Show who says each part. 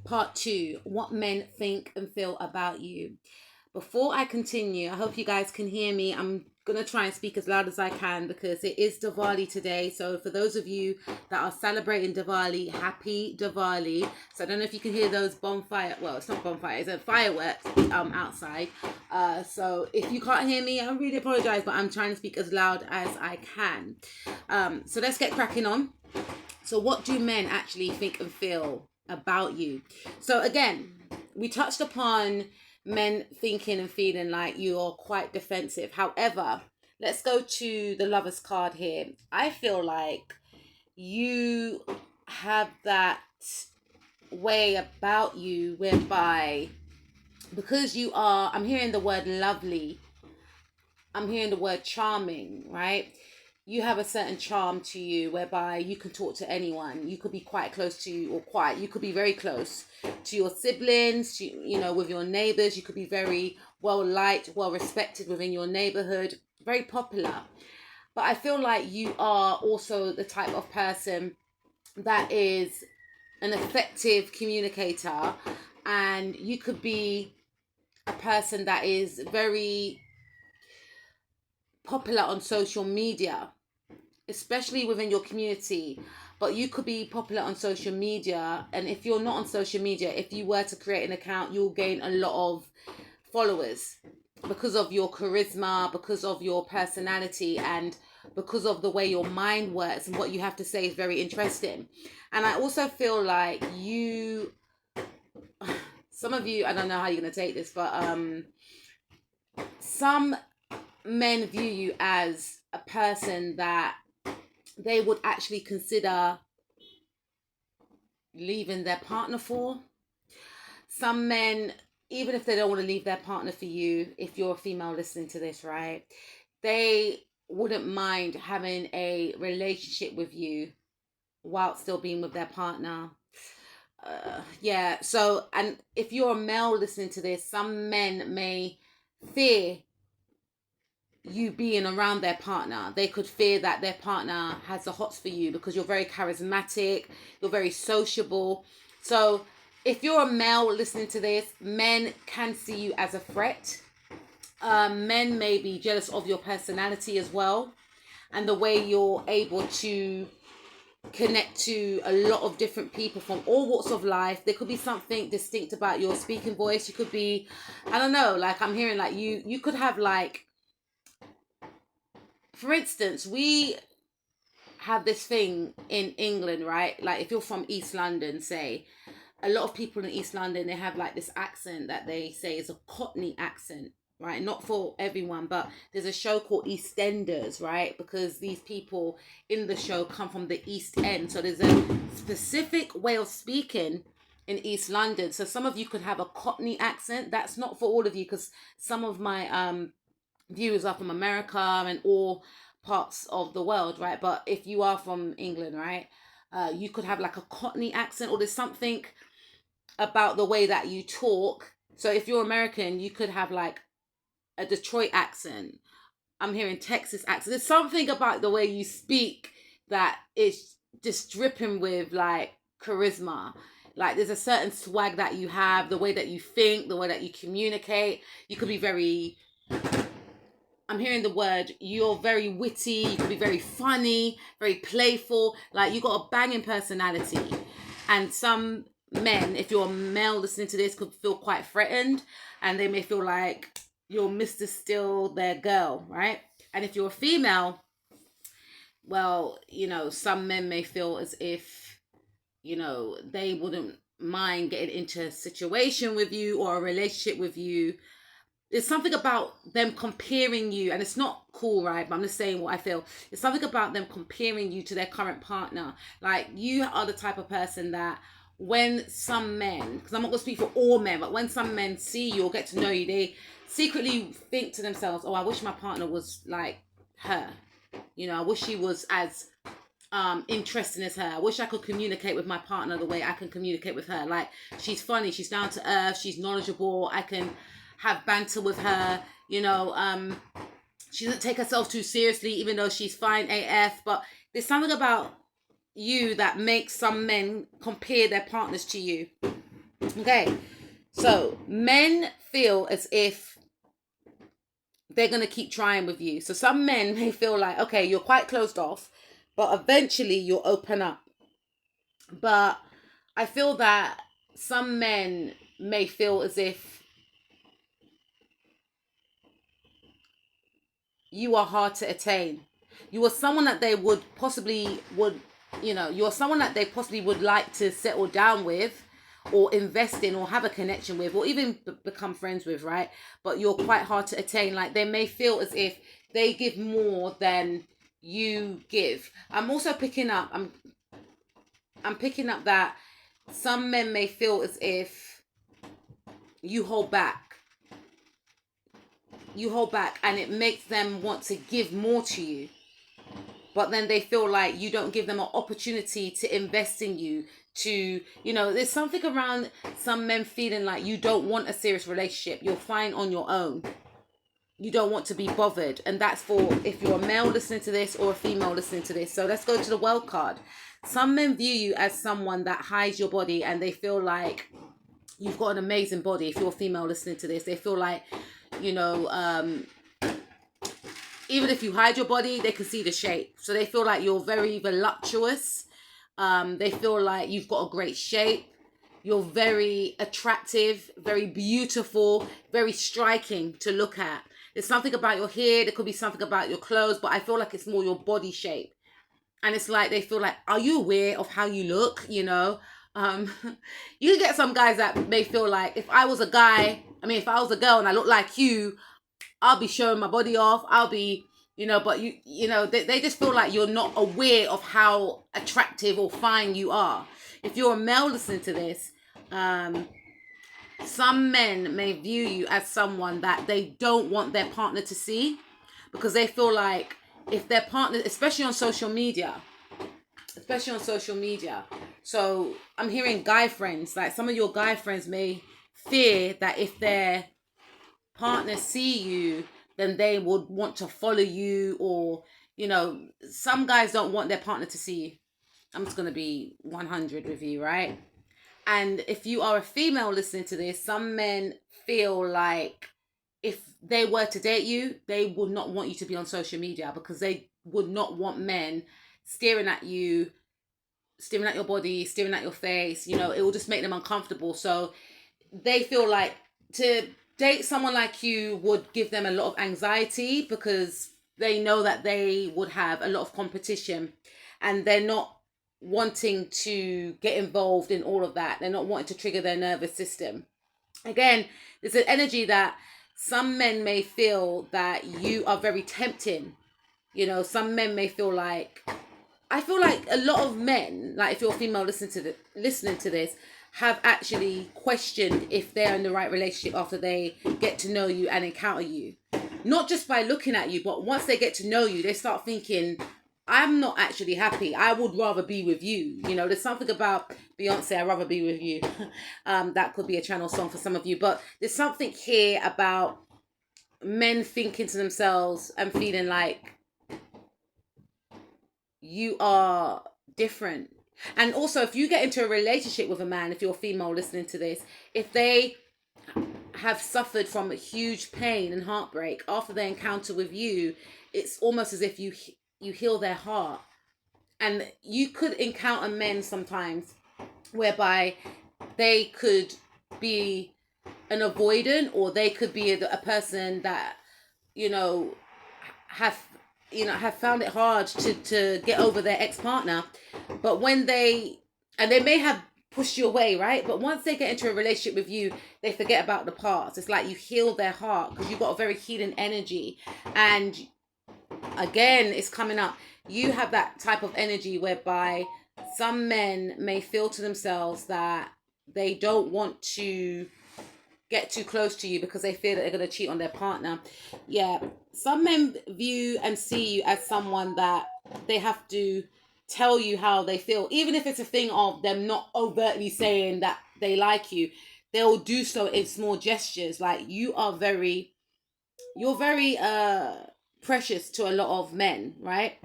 Speaker 1: Part 2, what men think and feel about you. Before I continue, I hope you guys can hear me. I'm going to try and speak as loud as I can because it is Diwali today. So for those of you that are celebrating Diwali, happy Diwali. So I don't know if you can hear those bonfire, well, it's not bonfire, it's a fireworks outside. So if you can't hear me, I really apologize, but I'm trying to speak as loud as I can. So let's get cracking on. So what do men actually think and feel about you? So again, we touched upon men thinking and feeling like you're quite defensive. However, let's go to the Lover's card here. I feel like you have that way about you whereby, because you are, I'm hearing the word lovely, I'm hearing the word charming, right? You have a certain charm to you whereby you can talk to anyone. You could be quite close to, you could be very close to your siblings, with your neighbors. You could be very well liked, well respected within your neighborhood, very popular. But I feel like you are also the type of person that is an effective communicator, and you could be a person that is very popular on social media, especially within your community. But you could be popular on social media, and if you're not on social media, if you were to create an account, you'll gain a lot of followers because of your charisma, because of your personality, and because of the way your mind works, and what you have to say is very interesting. And I also feel like you, some of you, I don't know how you're going to take this, but some men view you as a person that they would actually consider leaving their partner for. Some men, even if they don't want to leave their partner for you, if you're a female listening to this, right, they wouldn't mind having a relationship with you while still being with their partner. So, and if you're a male listening to this, some men may fear you being around their partner. They could fear that their partner has the hots for you because you're very charismatic, you're very sociable. So if you're a male listening to this, men can see you as a threat. Men may be jealous of your personality as well, and the way you're able to connect to a lot of different people from all walks of life. There could be something distinct about your speaking voice. You could be, I don't know, like I'm hearing like you could have like, for instance, we have this thing in England, right? Like if you're from East London, say, a lot of people in East London, they have like this accent that they say is a Cockney accent, right? Not for everyone, but there's a show called EastEnders, right? Because these people in the show come from the East End. So there's a specific way of speaking in East London. So some of you could have a Cockney accent. That's not for all of you, because some of my viewers are from America and all parts of the world, right? But if you are from England, right, you could have like a Cockney accent, or there's something about the way that you talk. So if you're American, you could have like a Detroit accent. I'm hearing Texas accent. There's something about the way you speak that is just dripping with like charisma. Like there's a certain swag that you have, the way that you think, the way that you communicate. You could be very, I'm hearing the word, you're very witty, you could be very funny, very playful, like you got a banging personality. And some men, if you're a male listening to this, could feel quite threatened, and they may feel like you're Mr. Still their girl, right? And if you're a female, well, some men may feel as if, they wouldn't mind getting into a situation with you or a relationship with you. There's something about them comparing you, and it's not cool, right? But I'm just saying what I feel. There's something about them comparing you to their current partner. Like you are the type of person that when some men, because I'm not going to speak for all men, but when some men see you or get to know you, they secretly think to themselves, oh, I wish my partner was like her. I wish she was as interesting as her. I wish I could communicate with my partner the way I can communicate with her. Like she's funny, she's down to earth, she's knowledgeable, I can have banter with her, she doesn't take herself too seriously, even though she's fine AF. But there's something about you that makes some men compare their partners to you. Okay, so men feel as if they're going to keep trying with you. So some men may feel like, okay, you're quite closed off, but eventually you'll open up. But I feel that some men may feel as if you are hard to attain. You are someone that they would possibly would, you're someone that they possibly would like to settle down with or invest in or have a connection with or even become friends with, right? But you're quite hard to attain. Like they may feel as if they give more than you give. I'm also picking up, I'm picking up that some men may feel as if you hold back. You hold back and it makes them want to give more to you. But then they feel like you don't give them an opportunity to invest in you, to, there's something around some men feeling like you don't want a serious relationship. You're fine on your own. You don't want to be bothered. And that's for if you're a male listening to this or a female listening to this. So let's go to the wild card. Some men view you as someone that hides your body and they feel like you've got an amazing body. If you're a female listening to this, they feel like, even if you hide your body, they can see the shape. So they feel like you're very voluptuous. They feel like you've got a great shape. You're very attractive, very beautiful, very striking to look at. There's something about your hair. There could be something about your clothes, but I feel like it's more your body shape. And it's like they feel like, are you aware of how you look? You can get some guys that may feel like if I was a girl and I look like you, I'll be showing my body off. I'll be, but they just feel like you're not aware of how attractive or fine you are. If you're a male listening to this, some men may view you as someone that they don't want their partner to see because they feel like if their partner, especially on social media. So I'm hearing guy friends, like some of your guy friends may fear that if their partners see you, then they would want to follow you, or some guys don't want their partner to see you. I'm just going to be 100 with you, right? And if you are a female listening to this, some men feel like if they were to date you, they would not want you to be on social media because they would not want men staring at you, staring at your body, staring at your face. It will just make them uncomfortable. So they feel like to date someone like you would give them a lot of anxiety because they know that they would have a lot of competition and they're not wanting to get involved in all of that. They're not wanting to trigger their nervous system. Again, there's an energy that some men may feel that you are very tempting. Some men may feel like, I feel like a lot of men, like if you're a female listening to this, have actually questioned if they're in the right relationship after they get to know you and encounter you. Not just by looking at you, but once they get to know you, they start thinking, I'm not actually happy. I would rather be with you. There's something about Beyonce, I'd rather be with you. That could be a channel song for some of you. But there's something here about men thinking to themselves and feeling like you are different. And also, if you get into a relationship with a man, if you're a female listening to this, if they have suffered from a huge pain and heartbreak after their encounter with you, it's almost as if you heal their heart. And you could encounter men sometimes whereby they could be an avoidant, or they could be a person that have found it hard to get over their ex-partner, but they may have pushed you away, right? But once they get into a relationship with you, they forget about the past. It's like you heal their heart because you've got a very healing energy. And again, it's coming up. You have that type of energy whereby some men may feel to themselves that they don't want to get too close to you because they fear that they're going to cheat on their partner. Yeah, some men view and see you as someone that they have to tell you how they feel, even if it's a thing of them not overtly saying that they like you. They'll do so in small gestures. Like you're very precious to a lot of men, right?